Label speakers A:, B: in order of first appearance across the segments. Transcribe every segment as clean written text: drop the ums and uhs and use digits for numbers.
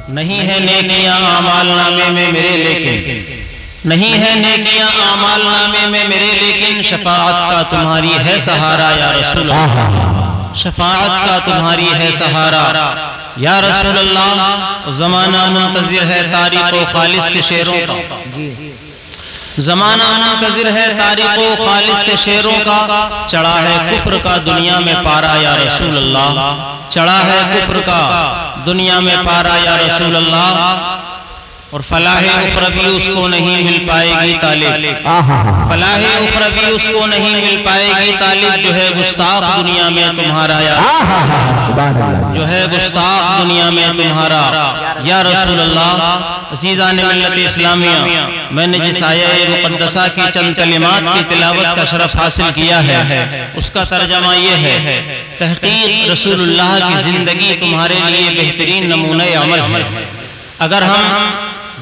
A: نہیں ہے نیکیاں اعمال نامے میں میرے لیکن، نہیں ہے نیکیاں اعمال نامے میں میرے لیکن، شفاعت کا تمہاری ہے سہارا یا رسول اللہ، شفاعت کا تمہاری ہے سہارا یا رسول اللہ۔ زمانہ منتظر ہے تاریخ و خالص سے شعروں کا، زمانہ منتظر ہے تاریخ و خالص سے شعروں کا، چڑھا ہے کفر کا دنیا میں پارا یا رسول اللہ، چڑھا ہے کفر کا دنیا میں پارا یا رسول اللہ۔ اور فلاح اخروی اس کو نہیں مل پائے گی طالب، فلاح اخروی اس کو نہیں مل پائے گی طالب، جو ہے گستاخ دنیا میں تمہارا یا جو ہے گستاخ دنیا میں تمہارا یا رسول اللہ۔ عزیزان ملت اسلامیہ، میں نے جس آیہ مقدسہ کی چند کلمات کی تلاوت کا شرف حاصل کیا ہے، اس کا ترجمہ یہ ہے، تحقیق رسول اللہ کی زندگی تمہارے لیے بہترین نمونہ عمل ہے۔ اگر ہم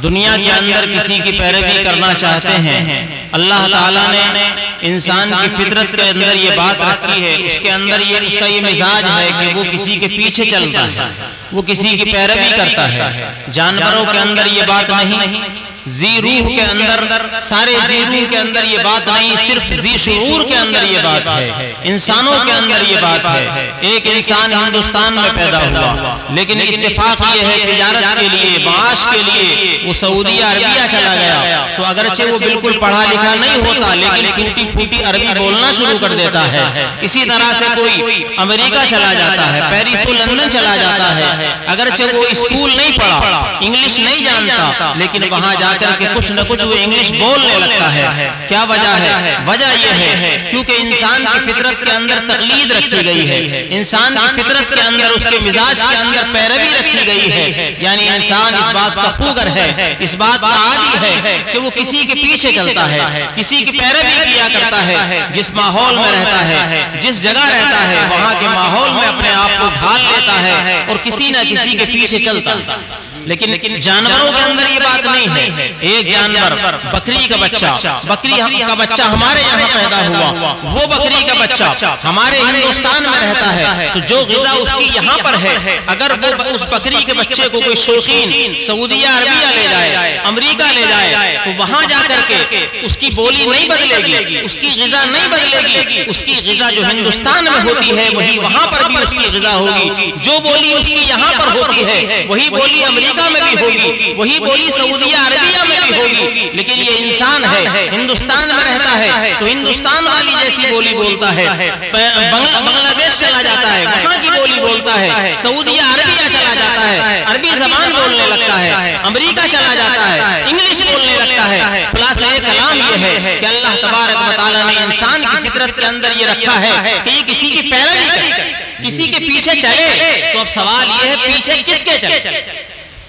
A: دنیا کے اندر کسی کی پیروی کرنا چاہتے ہیں، اللہ تعالیٰ نے انسان کی فطرت کے اندر یہ بات رکھی ہے، اس کے اندر اس کا یہ مزاج ہے کہ وہ کسی کے پیچھے چلتا ہے، وہ کسی کی پیروی کرتا ہے۔ جانوروں کے اندر یہ بات نہیں، ذی روح کے اندر، سارے ذی روح کے اندر یہ بات نہیں، صرف ذی شعور کے اندر یہ بات ہے، انسانوں کے اندر یہ بات ہے۔ ایک انسان ہندوستان میں پیدا ہوا، لیکن اتفاق یہ ہے تجارت کے لیے، معاش کے لیے وہ سعودی عربیہ چلا گیا، تو اگرچہ وہ بالکل پڑھا لکھا نہیں ہوتا، لیکن ٹوٹی پھوٹی عربی بولنا شروع کر دیتا ہے۔ اسی طرح سے کوئی امریکہ چلا جاتا ہے، پیرس و لندن چلا جاتا ہے، اگرچہ وہ اسکول نہیں پڑھا، انگلش نہیں جانتا، لیکن وہاں جا کر کے کچھ نہ کچھ وہ انگلش بولنے لگتا ہے۔ کیا وجہ ہے؟ وجہ یہ ہے کیونکہ انسان کی فطرت کے اندر تقلید رکھی گئی ہے، انسان کی فطرت کے اندر، اس کے مزاج کے اندر پیروی رکھی گئی ہے، یعنی انسان اس بات کا خوگر ہے، اس بات کا عادی ہے کہ وہ کسی کے پیچھے چلتا ہے، کسی کی پیروی کیا کرتا ہے، جس ماحول میں رہتا ہے، جس جگہ رہتا ہے، وہاں کے ماحول میں اپنے آپ کو ڈھال لیتا ہے اور کسی نہ کسی کے پیچھے چلتا ہے۔ لیکن جانوروں کے اندر یہ بات نہیں ہے۔ ایک جانور، بکری کا بچہ، بکری کا بچہ ہمارے یہاں پیدا ہوا، وہ بکری کا بچہ ہمارے ہندوستان میں رہتا ہے، تو جو غذا اس کی یہاں پر ہے، اگر وہ اس بکری کے بچے کو کوئی شوقین سعودیہ عربیہ لے جائے، امریکہ لے جائے، تو وہاں جا کر کے اس کی بولی نہیں بدلے گی، اس کی غذا نہیں بدلے گی، اس کی غذا جو ہندوستان میں ہوتی ہے وہی وہاں پر بھی اس کی غذا ہوگی، جو بولی اس کی یہاں پر ہوتی ہے وہی بولی امریکہ میں بھی ہوگی، وہی بولی سعودیہ عربیہ میں بھی ہوگی۔ لیکن یہ انسان ہے، ہندوستان میں رہتا ہے، تو ہندوستان والی جیسی بولی بولتا ہے، بنگلہ دیش چلا جاتا ہے وہاں کی بولی بولتا ہے، سعودیہ عربیہ چلا جاتا ہے عربی زبان بولنے لگتا ہے، امریکہ چلا جاتا ہے انگلش بولنے لگتا ہے۔ خلاصہ کلام یہ ہے کہ اللہ تبارک و تعالیٰ نے انسان کی فطرت کے اندر یہ رکھا ہے کہ یہ کسی کی پیروی کرے، کسی کے پیچھے چلے۔ تو اب سوال یہ ہے پیچھے کس کے چلے،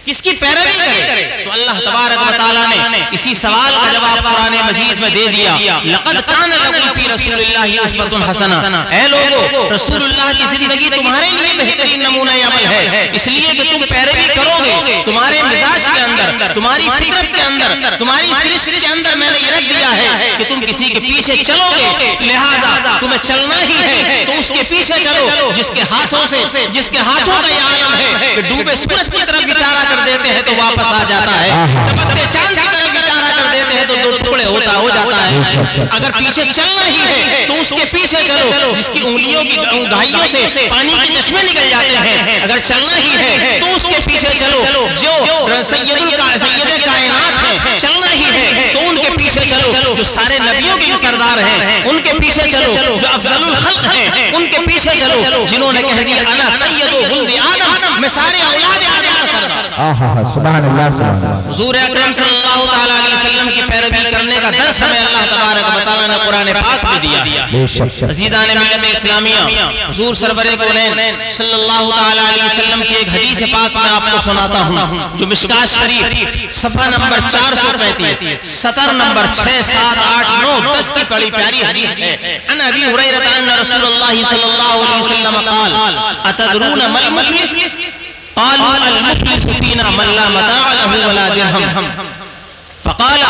A: کس کی پیروی کرے؟ تو اللہ تبارک و تعالیٰ نے اسی سوال کا جواب قرآن مجید میں دے دیا، لَقَدْ كَانَ لَكُمْ فِي رَسُولِ اللَّهِ أُسْوَةٌ حَسَنَةٌ۔ اے لوگو، رسول اللہ کی زندگی تمہارے لیے بہترین نمونہ عمل ہے، اس لیے کہ تم پیروی کرو گے، تمہارے مزاج کے اندر، تمہاری فطرت کے اندر، تمہاری سرشت کے اندر میں نے یہ رکھ دیا ہے کہ تم کسی کے پیچھے چلو گے، لہٰذا تمہیں چلنا ہی ہے تو اس کے پیچھے چلو جس کے ہاتھوں کا یہ عالم ہے کہ ڈوبے سورج کی طرف اشارہ کر دیتے ہیں تو واپس آ جاتا ہے، چمکتے چاند کی طرف اشارہ کر دیتے ہیں تو دو ٹکڑے ہو جاتا ہے۔ اگر پیچھے چلنا ہی ہے تو اس کے پیچھے چلو جس کی انگلیوں کی گہائیوں سے پانی کے چشمے نکل جاتے ہیں، اگر چلنا ہی ہے تو اس کے پیچھے چلو جو سید کائنات ہیں، چلنا ہی ہے تو ان کے پیچھے چلو جو سارے نبیوں کے سردار ہیں، ان کے پیچھے چلو جو افضل الخلق ہیں، ان کے پیچھے چلو جنہوں نے کہہ دیا انا سید ولد آدم، میں سارے اولاد آدم کا سردار۔
B: سبحان اللہ، سبحان اللہ۔
A: حضور اکرم صلی اللہ تعالیٰ علیہ وسلم کی پیروی کرنے کا درس ہمیں اللہ تبارک و تعالیٰ نے قرآن پاک میں دیا۔ عزیزان ملت اسلامیہ، حضور سرور کونین صلی اللہ تعالیٰ علیہ وسلم کی ایک حدیث پاک میں آپ کو سناتا ہوں جو مشکاۃ شریف صفحہ نمبر 435، سطر نمبر 6، 7، 8، 9، 10 کی بڑی پیاری حدیث ہے۔ عن ابی ہریرہ ان رسول اللہ صلی اللہ علیہ وسلم قال اتدرون ما المفلس؟ قالوا المفلس فينا من لا متاع له ولا درهم۔ فقال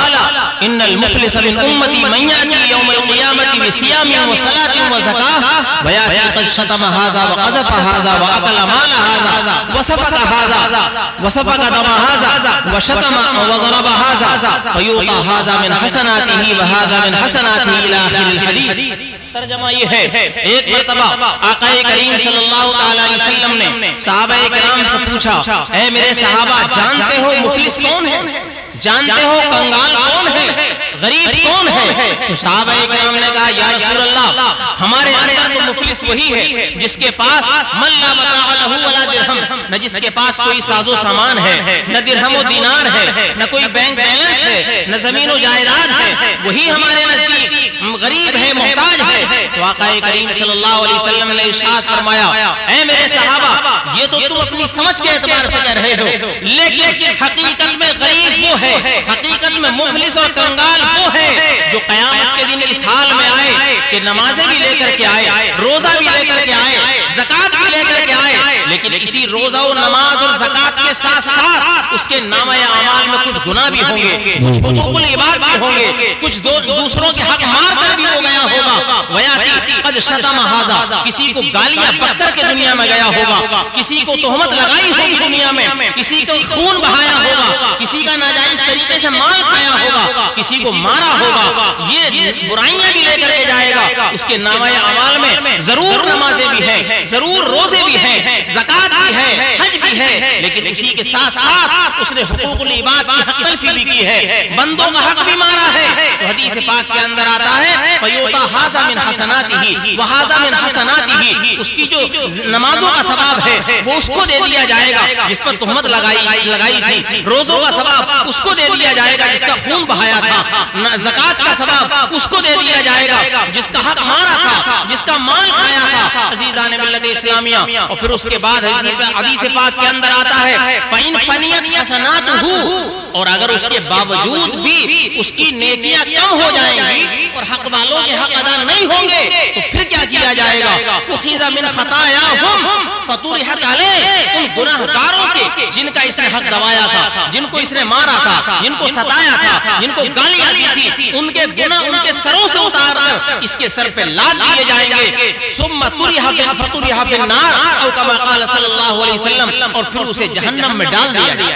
A: ان المفلس من امتی من یاتی یوم القیامت بصیام وصلاة وزکاة ویاتی قد شتم هذا وقذف هذا واکل مال هذا وسفك دم هذا وشتم وضرب هذا فیعطى هذا من حسناته وهذا من حسناته الى آخر الحدیث. ترجمہ یہ ہے ایک مرتبہ آقا کریم صلی اللہ تعالی علیہ وسلم نے صحابہ کرام سے پوچھا اے میرے صحابہ جانتے ہو مفلس کون ہے؟ جانتے ہو کنگال کون ہے؟ غریب کون ہے؟ تو صحابہ کرام نے کہا یا رسول اللہ ہمارے اندر تو مفلس وہی ہے جس کے پاس من لا متاع له ولا درہم، نہ جس کے پاس کوئی ساز و سامان ہے، نہ درہم و دینار ہے، نہ کوئی بینک بیلنس ہے، نہ زمین و جائیداد ہے، وہی ہمارے نزدیک غریب ہے، محتاج ہے. تو آقا کریم صلی اللہ علیہ وسلم نے ارشاد فرمایا اے میرے صحابہ یہ تو تم اپنی سمجھ کے اعتبار سے کہہ رہے ہو، لیکن حقیقت میں غریب وہ ہے، حقیقت میں مفلس اور کنگال وہ ہے جو قیامت کے دن اس حال میں آئے کہ نمازیں بھی لے کر کے آئے، روزہ بھی لے کر کے آئے، زکوٰۃ بھی لے کر کے آئے، لیکن اسی روزہ و نماز اور زکوٰۃ کے ساتھ ساتھ اس کے نامہ اعمال میں کچھ گناہ بھی ہوں گے، کچھ حقوق العباد بھی ہوں گے، کچھ دوسروں کے حق مار کر بھی ہو گیا ہوگا. ویاتی قد شتم ھذا، کسی کو گالیاں بکر کے دنیا میں گیا ہوگا، کسی کو تہمت لگائی ہوگی دنیا میں، کسی کو خون بہایا ہوگا، کسی کا ناجائز طریقے سے مال کھایا ہوگا، کسی کو مارا ہوگا، یہ برائیاں بھی لے کر کے جائے گا. اس کے نامہ اعمال میں ضرور نمازیں بھی ہیں، ضرور روزے بھی ہیں، زکوٰۃ بھی ہے، حج بھی ہے، لیکن اسی کے ساتھ ساتھ اس نے حقوق العباد کی حق تلفی بھی کی ہے، بندوں کا حق بھی مارا ہے. تو حدیث پاک کے اندر آتا ہے فیوتا ھذا من حسناتہ وھذا من حسناتہ، اس کی جو نمازوں کا ثواب ہے وہ اس کو دے دیا جائے گا جس پر تہمت لگائی تھی، روزوں کا ثواب اس کو دے دیا جائے گا جس کا خون بہایا تھا، زکوٰۃ کا ثواب اس کو دے دیا جائے گا جس کا حق مارا تھا، جس کا مال کھایا تھا. عزیزان ملت اسلامیہ، اور پھر اس کے بعد حدیث پاک کے اندر آتا ہے فَإِنْ فَنِيَتْ حَسَنَاتُهُ، اور اگر اس کے باوجود بھی اس کی نیکیاں کم ہو جائیں گی اور حق والوں کے حق ادا نہیں ہوں گے تو پھر کیا کیا جائے گا؟ اُخِذَ مِنْ خَطَايَاهُمْ فَطُرِحَتْ عَلَيْهِ، ان گناہ گاروں کے جن کا اس نے حق دبایا تھا، جن کو اس نے مارا تھا، جن کو ستایا تھا، جن کو گالیاں دی تھی، ان کے گناہ ان کے سروں سے اتار کر اس کے سر پہ لاد دیے جائیں گے. ثُمَّ طُرِحَ فَطُرِحَ فِي النَّارِ او كما قال صلی اللہ علیہ وسلم، اور پھر اسے جہنم میں ڈال دیا گیا.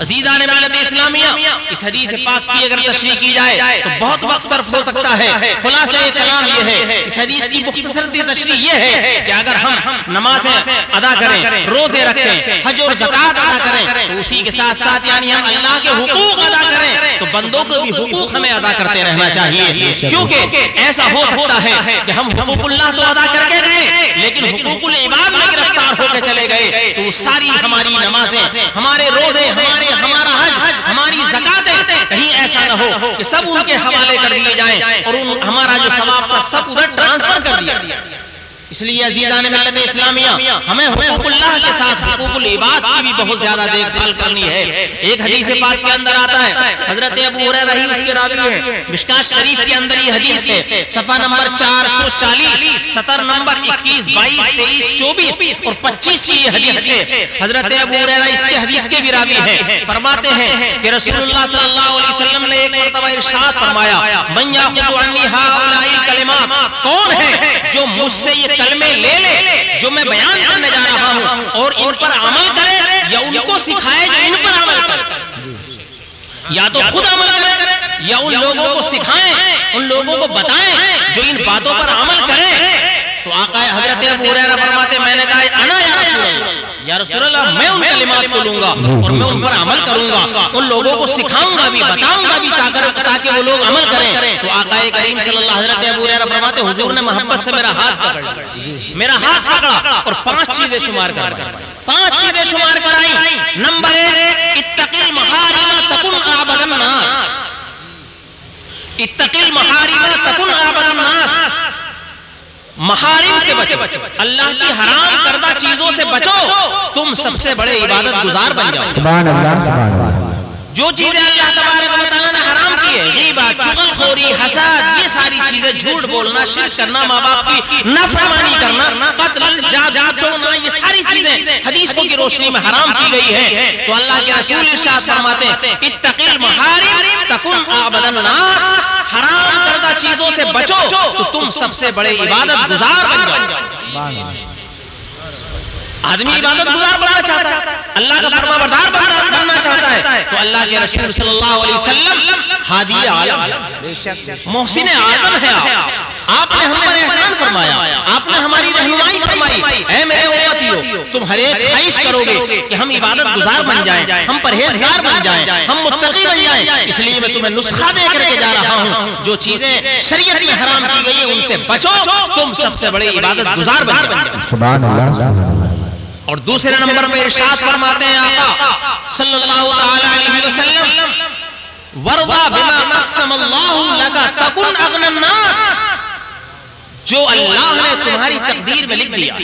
A: عزیزان ملت اسلامیہ، اس حدیث پاک کی اگر تشریح کی جائے تو بہت وقت صرف ہو سکتا ہے. خلاصہ کلام یہ ہے، اس حدیث کی مختصر تشریح یہ ہے کہ اگر ہم نمازیں ادا کریں، روزے رکھیں، حج اور زکوٰۃ ادا کریں تو اسی کے ساتھ ساتھ یعنی ہم اللہ کے حقوق ادا کریں تو بندوں کو بھی حقوق ہمیں ادا کرتے رہنا چاہیے. کیونکہ ایسا ہو سکتا ہے کہ ہم حقوق اللہ تو ادا کر کے گئے لیکن حقوق العباد میں گرفتار ہو کے چلے گئے تو ساری ہماری نمازیں، ہمارے روزے، ہمارا حج، ہماری زکاتیں کہیں ایسا نہ ہو کہ سب ان کے حوالے کر دیے جائیں اور ہمارا جو ثواب تھا سب ادھر ٹرانسفر کر دیا. اس لیے عزیزان ملت اسلامیہ ہمیں حقوق اللہ کے ساتھ حقوق العباد کی بھی بہت زیادہ دیکھ بھال کرنی ہے. ایک حدیث پاک کے اندر آتا ہے، حضرت ابو ہریرہ رضی اللہ عنہ راوی ہیں، مشکاۃ شریف کے اندر یہ حدیث ہے، صفحہ نمبر 440، سطر نمبر 21، 22، 23، 24 اور 25 کی یہ حدیث ہے. حضرت ابو ہریرہ اس کے حدیث کے بھی راوی ہیں، فرماتے ہیں کہ رسول اللہ صلی اللہ علیہ وسلم نے ایک مرتبہ ارشاد فرمایا من یاخذ عنی ہؤلاء الکلمات، کون ہے جو مجھ سے یہ کلمے لے جو میں بیان کرنے جا رہا ہوں اور ان پر عمل کرے یا ان کو سکھائے جو ان پر عمل کرے، یا تو خود عمل کرے یا ان لوگوں کو سکھائیں، ان لوگوں کو بتائیں جو ان باتوں پر عمل کریں. تو آقا حضرت ابو ہریرہ فرماتے میں نے کہا انا یا رسول اللہ، یا رسول اللہ میں ان کلمات کو لوں گا اور میں ان پر عمل کروں گا، ان لوگوں کو سکھاؤں گا بھی، بتاؤں گا بھی تاکہ وہ لوگ عمل کریں. تو آقا کریم صلی اللہ علیہ وسلم حضرت ابو ہریرہ فرماتے حضور نے محبت سے میرا ہاتھ پکڑا اور 5 چیزیں شمار کرائی. نمبر 1، اتقی المحارم تکن اعبد الناس، اتقی المحارم تکن اعبد الناس، محارم سے بچو، اللہ کی حرام کردہ چیزوں سے بچو، تم سب سے بڑے عبادت گزار بن جاؤ.
B: سبحان اللہ سبحان اللہ.
A: جو چیزیں اللہ تبارک و تعالیٰ نے حرام کی ہے، غیبت، چغل خوری، حسد، یہ ساری چیزیں، جھوٹ بولنا، شرک کرنا، ماں باپ کی نافرمانی کرنا، قتل، جادو ٹونا، یہ ساری چیزیں چیزیں حدیثوں کی روشنی میں حرام کی گئی ہیں تو اللہ کے رسول ارشاد فرماتے ہیں اتقی المحارم تکن اعبد الناس، حرام کردہ چیزوں سے بچو تو تم سب سے بڑے عبادت گزار بن جاؤ۔ آدمی عبادت گزار بننا چاہتا ہے، اللہ کا فرما بردار بننا چاہتا ہے تو اللہ کے رسول صلی اللہ علیہ وسلم ہادی عالم محسن اعظم ہے۔ آپ نے ہم پر احسان فرمایا، آپ نے ہماری رہنمائی فرمائی، اے میرے امتیو تم ہر ایک خواہش کرو گے کہ ہم عبادت گزار بن جائیں، ہم پرہیزگار بن جائیں، ہم متقی بن جائیں، اس لیے میں تمہیں نسخہ دے کر کے جا رہا ہوں، جو چیزیں شریعت میں حرام کی گئی ہیں ان سے بچو، تم سب سے بڑے عبادت گزار بن جائیں۔
B: سبحان اللہ۔
A: اور دوسرے نمبر پہ ارشاد فرماتے ہیں آقا صلی اللہ تعالی علیہ وسلم وَرْضَى بِمَا قَسَّمَ اللَّهُ لَكَ تَكُنْ أَغْنَى النَّاسِ، جو اللہ نے تمہاری تقدیر میں لکھ دیا،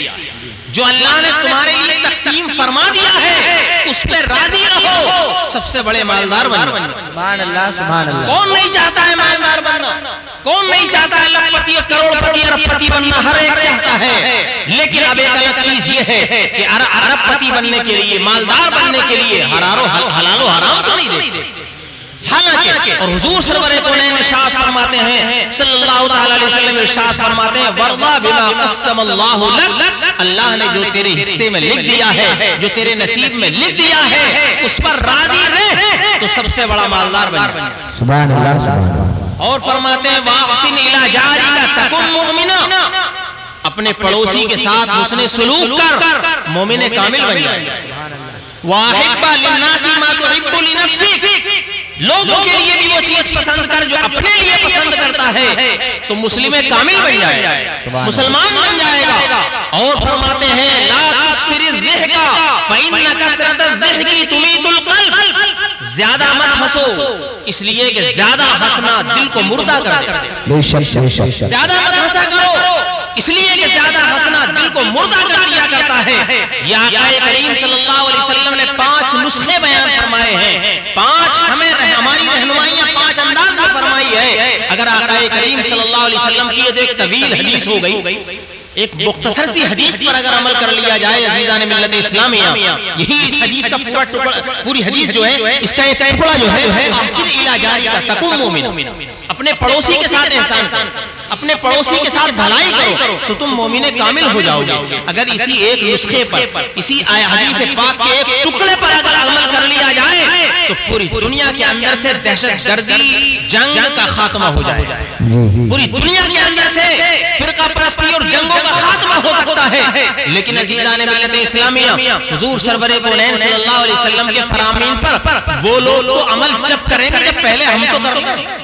A: جو اللہ نے تمہارے لیے تقسیم فرما دیا ہے اس پہ راضی رہو، سب سے بڑے مالدار بنو۔
B: سبحان اللہ سبحان اللہ۔
A: کون نہیں چاہتا ہے مالدار بننا؟ کون نہیں چاہتا ہے لاکھ پتی کروڑ پتی ارب پتی بننا؟ ہر ایک چاہتا ہے، لیکن اب ایک الگ چیز یہ ہے کہ ارب پتی بننے کے لیے، مالدار بننے کے لیے حلال و حرام تو نہیں دیتے۔ حالانکہ اور حضور سرور کونین ارشاد فرماتے ہیں صلی اللہ تعالی علیہ وسلم ارشاد فرماتے ہیں وَرْضَى بِمَا قَسَّمَ اللَّهُ لَكَ، اللہ نے جو تیرے حصے میں لکھ دیا ہے، جو تیرے نصیب میں لکھ دیا ہے اس پر راضی رہ تو سب سے بڑا مالدار بن جائے۔
B: سبحان اللہ سبحان اللہ۔
A: اور فرماتے ہیں وَأَحْسِنْ إِلَىٰ جَارِكَ تَكُنْ مُؤْمِنًا، اپنے پڑوسی کے ساتھ حسن سلوک کر مومن کامل بن جائے۔ وَأَحِبَّ لِلنَّاسِ مَا تُحِبُّ لِنَفْسِكَ، لوگوں کے لیے بھی وہ چیز پسند کر جو اپنے لیے پسند کرتا ہے تو مسلم کامل بن جائے گا، مسلمان بن جائے گا۔ اور فرماتے ہیں لا تکثر الضحک فإن کثرت الضحک تمیت القلب، زیادہ مت ہنسو اس لیے کہ زیادہ ہنسنا دل کو مردہ کر دیتا ہے۔
B: بے شک بے شک۔
A: زیادہ مت ہنسا کرو اس لیے کہ زیادہ ہنسنا دل کو مردہ کر دیا کرتا ہے۔ یہ آقا کریم صلی اللہ علیہ وسلم نے 5 نسخے بیان فرمائے ہیں، 5 ہمیں ہماری رہنمائیاں 5 انداز میں فرمائی ہے۔ اگر آقا کریم صلی اللہ علیہ وسلم کی یہ ایک طویل حدیث ہو گئی، ایک مختصر سی حدیث پر اگر عمل کر لیا جائے عزیزان ملت اسلامیہ، یہی اس حدیث کا پوری حدیث جو ہے اس کا ایک ٹکڑا جو ہے احسن الی جارک تکن مومن، اپنے پڑوسی کے ساتھ احسان کرو، اپنے پڑوسی کے ساتھ بھلائی کرو تو تم مومن کامل ہو جاؤ گے۔ اگر اسی ایک نسخے پر، اسی حدیث پاک کے ایک ٹکڑے پر اگر عمل کر لیا جائے تو پوری دنیا کے اندر سے دہشت گردی جنگ کا خاتمہ ہو جائے گا، پوری دنیا کے اندر سے فرقہ پرستی اور جنگوں کا خاتمہ ہو سکتا ہے۔ لیکن عزیزان ملت اسلامیہ حضور سرور کونین صلی اللہ علیہ وسلم کے فرامین پر وہ لوگ تو عمل جب کریں گے جب پہلے ہم تو کر لیں،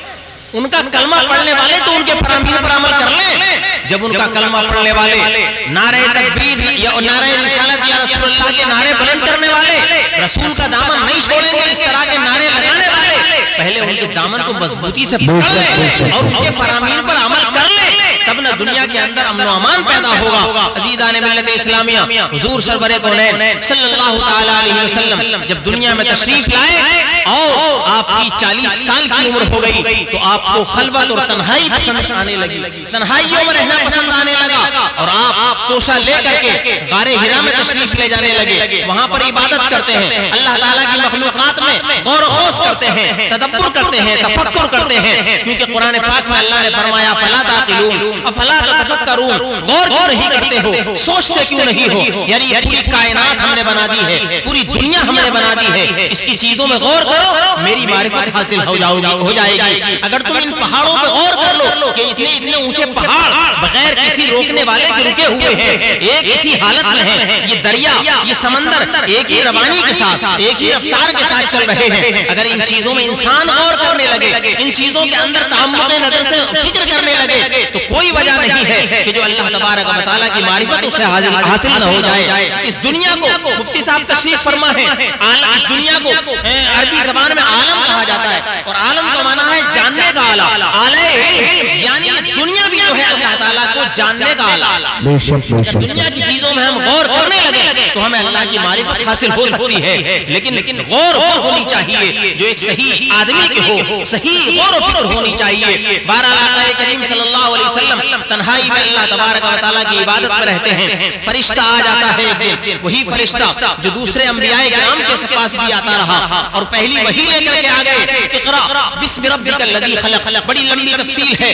A: ان کا کلمہ پڑھنے والے تو ان کے فرامین پر عمل کر لیں، جب ان کا کلمہ پڑھنے والے نعرہ تکبیر یا نعرہ رسالت یا رسول اللہ کے نعرے بلند کرنے والے رسول کا دامن نہیں چھوڑیں گے، اس طرح کے نعرے لگانے والے پہلے ان کے دامن کو مضبوطی سے پکڑ لیں اور ان کے فرامین پر عمل کر لیں، تب نہ دنیا کے اندر امن و امان پیدا ہوگا۔ عزیزان ملت اسلامیہ حضور سرور کونین صلی اللہ تعالی علیہ وسلم جب دنیا میں تشریف لائے اور آپ کی 40 سال کی عمر ہو گئی تو آپ کو خلوت اور تنہائی پسند آنے لگی، تنہائیوں میں رہنا پسند آنے لگا اور آپ توشہ لے کر کے غار حرا میں تشریف لے جانے لگے، وہاں پر عبادت کرتے ہیں، اللہ تعالیٰ کی مخلوقات میں غور و خوض کرتے ہیں، تدبر کرتے ہیں، تفکر کرتے ہیں، کیونکہ قرآن پاک میں اللہ نے فرمایا فلا تعقلون افلا تتفکرون، غور کیوں نہیں کرتے ہو، سوچتے کیوں نہیں ہو؟ یعنی یہ پوری کائنات ہم نے بنا دی ہے، پوری دنیا ہم نے بنا دی ہے، اس کی چیزوں میں غور کرو میری معرفت حاصل ہو جائے گی۔ اگر تم ان پہاڑوں پہ غور کر لو کہ اتنے اونچے پہاڑ بغیر کسی روکنے والے کے رکے ہوئے ہیں، ایک اسی حالت میں ہیں، یہ دریا یہ سمندر ایک ہی روانی کے ساتھ ایک ہی رفتار کے ساتھ چل رہے ہیں، اگر ان چیزوں میں انسان غور کرنے لگے، ان چیزوں کے اندر تعمق نظر سے فکر کرنے لگے تو کوئی وجہ نہیں ہے کہ جو اللہ تبارک و تعالیٰ کی معرفت اسے حاصل نہ ہو جائے۔ اس دنیا کو مفتی صاحب تشریف فرما ہے، اس دنیا کو عربی زبان میں عالم کہا جاتا ہے اور عالم کا معنی ہے جاننے کا آلہ، یعنی دنیا بھی جو ہے اللہ تعالیٰ تعالیٰ کو جاننے کا آلہ.
B: بے شک بے شک.
A: دنیا کی چیزوں میں ہم غور کرنے لگے تو ہمیں اللہ کی معرفت حاصل ہو سکتی ہے، لیکن غور ہونی چاہیے جو ایک صحیح آدمی کے ہو، صحیح غور و فکر ہونی چاہیے. بہرحال آقا کریم صلی اللہ علیہ وسلم تنہائی میں اللہ تبارک و تعالیٰ کی عبادت میں رہتے ہیں. فرشتہ آ جاتا ہے ایک دن، وہی فرشتہ جو دوسرے انبیاء کرام کے پاس بھی آتا رہا اور پہلی وحی لے کر کے آ گئے. اقرا بسم ربک الذی خلق. بڑی لمبی تفصیل ہے،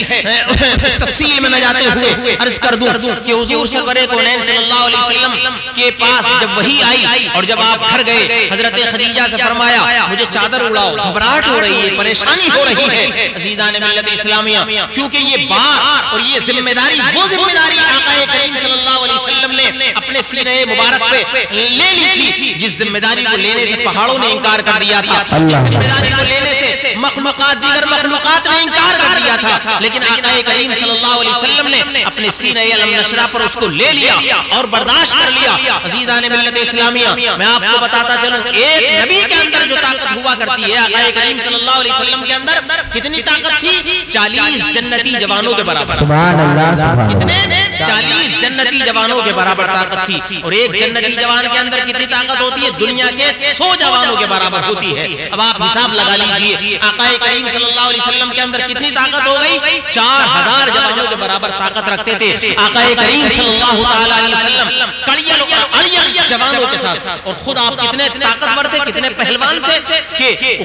A: اس تفصیل میں نہ جاتے ہوئے عرض کر دوں کہ حضور سرور کونین صلی اللہ علیہ وسلم کے پاس جب وحی آئی اور جب آپ گھر گئے، حضرت خدیجہ سے فرمایا مجھے چادر اڑاؤ، گھبراہٹ ہو رہی ہے، پریشانی ہو رہی ہے. عزیزان ملت اسلامیہ، کیونکہ یہ بار اور یہ ذمہ داری وہ ذمہ داری آقا کریم صلی اللہ علیہ وسلم نے اپنے سینے مبارک پہ لے لی تھی، جس ذمہ داری کو لینے سے پہاڑوں نے انکار کر دیا تھا، جس ذمہ داری کو لینے سے مخلوقات دیگر مخلوقات نے انکار کر دیا تھا، لیکن آقا کریم صلی اللہ علیہ وسلم نے اپنے سینے علم نشرہ پر اس کو لے لیا اور برداشت کر لیا. عزیزان ملت اسلامیہ، میں آپ کو بتاتا چلوں ایک نبی کے اندر جو طاقت ہوا کرتی ہے، آقا کریم صلی اللہ علیہ وسلم کے اندر کتنی طاقت تھی؟ 40 جنتی جوانوں کے برابر.
B: سبحان اللہ سبحان.
A: کتنے؟ 40 جنتی جوانوں کے برابر طاقت تھی. اور ایک جنتی جوان کے اندر کتنی طاقت ہوتی ہے؟ دنیا کے 100 جوانوں کے برابر ہوتی ہے. اب آپ حساب لگا لیجئے آقا کریم صلی اللہ علیہ وسلم کے اندر کتنی طاقت ہو گئی؟ 4000 جوانوں کے برابر طاقت رکھتے تھے آقا کریم صلی اللہ علیہ وسلم کڑیل جوانوں کے ساتھ. اور خود آپ کتنے طاقتور تھے، کتنے پہلوان تھے کہ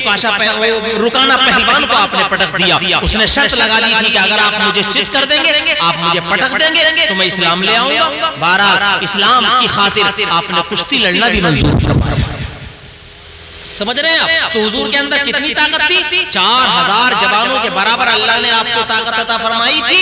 A: رکانہ پہلوان کو آپ نے پٹخ دیا. اس نے شرط لگا دی تھی کہ اگر آپ مجھے چت کر دیں گے، آپ مجھے پٹخ دیں گے تو میں اسلام لے آؤں گا. بہرحال اسلام کی خاطر آپ نے کشتی لڑنا بھی منظور فرمایا. سمجھ رہے ہیں آپ؟ تو حضور کے اندر کتنی طاقت تھی؟ 4000 جوانوں کے برابر اللہ نے آپ کو طاقت عطا فرمائی تھی.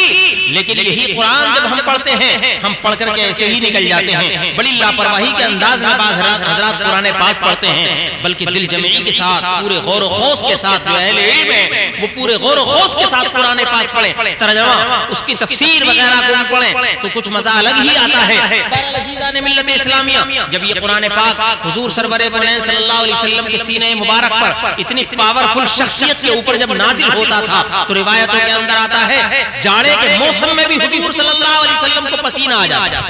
A: لیکن یہی قرآن جب ہم پڑھتے ہیں، ہم پڑھ کر کے ایسے ہی نکل جاتے ہیں، بڑی لاپرواہی کے انداز میں بعض حضرات قرآن پاک پڑھتے ہیں، بلکہ دل جمعی کے ساتھ پورے غور و خوض کے ساتھ جو اہل علم ہے وہ پورے غور و خوض کے ساتھ قرآن پاک پڑھیں، ترجمہ اس کی تفسیر وغیرہ کو پڑھیں تو کچھ مزہ الگ ہی آتا ہے. عزیزان ملت اسلامیہ، جب یہ قرآن پاک حضور سرور کونین صلی اللہ علیہ وسلم کے سینے مبارک پر اتنی پاورفل شخصیت کے اوپر جب نازل ہوتا تھا تو روایتوں کے اندر آتا ہے جاڑے کے موسم میں بھی حضور صلی اللہ علیہ وسلم کو پسینہ آ جاتا تھا.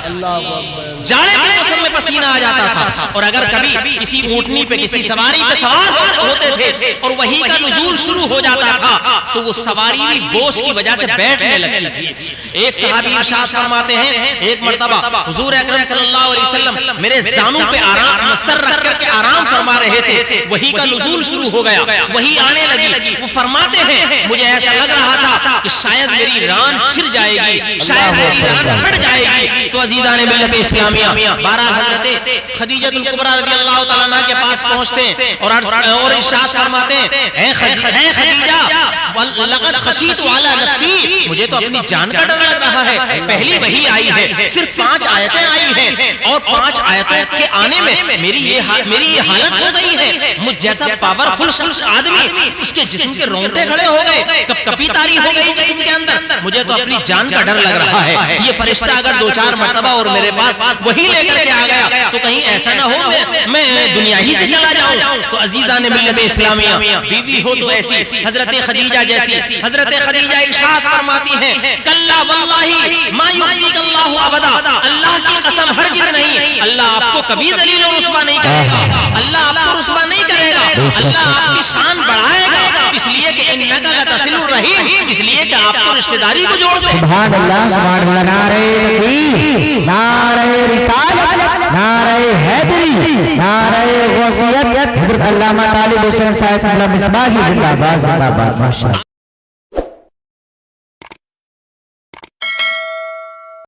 A: جاڑے کے موسم میں پسینہ آ جاتا تھا. اور اگر کبھی کسی اونٹنی پہ کسی سواری پہ سوار ہوتے تھے اور وہی کا نزول شروع ہو جاتا تھا تو وہ سواری بھی بوجھ کی وجہ سے بیٹھنے لگتی تھی. ایک صحابی ارشاد فرماتے ہیں ایک مرتبہ حضور اکرم صلی اللہ علیہ وسلم میرے زانوں پہ آرام سر رکھ کر کے آرام فرما رہے تھے، وہی کا نزول شروع ہو گیا، وہی آنے لگی. وہ فرماتے ہیں مجھے ایسا لگ رہا تھا کہ شاید میری ران چھر جائے گی، شاید میری ران پھٹ جائے گی. تو عزیزان ملت اسلامیہ، بہرحال حضرت خدیجہ الکبریٰ رضی اللہ تعالیٰ عنہا کے پاس پہنچتے ہیں اور ارشاد فرماتے ہیں اے خدیجہ لقد خشیت علی نفسی، مجھے تو اپنی جان کا ڈر لگ رہا ہے. پہلی وحی آئی ہے، صرف 5 آیتیں آئی ہیں اور 5 آیتوں کے آنے میں میری یہ حالت ہو گئی ہے. مجھ جیسا پاورفل شخص آدمی اس کے جسم کے رونگٹے کھڑے ہو گئے، کب کبھی تاری ہو گئی جسم کے اندر. مجھے تو اپنی جان کا ڈر لگ رہا ہے. یہ فرشتہ اگر 2-4 مرتبہ اور میرے پاس وہی لے کر کے آ گیا تو کہیں ایسا نہ ہو میں دنیا ہی سے چلا جاؤں. تو عزیزان ملت اسلامیہ، بیوی ہو تو ایسی حضرت خدیجہ جیسی. حضرت خدیجہ ارشاد فرماتی ہیں کلا واللہ ما یخزیک اللہ ابدا، اللہ کی قسم ہرگز نہیں، اللہ آپ کو کبھی ذلیل و رسوا نہیں کرے گا، اللہ آپ کو رسوا نہیں کرے گا، اللہ آپ کی شان بڑھائے گا. اس لیے کہ انک لتصل الرحیم، اس لیے کہ آپ کو رشتہ داری کو جوڑ دے.
B: سبحان اللہ سبحان اللہ. نعرہ تکبیر، نعرہ رسالت، نعرہ حیدری، نعرہ غوثیت. حضرت علامہ طالب حسین صاحب مصباحی زندہ باد زندہ باد. ماشاءاللہ.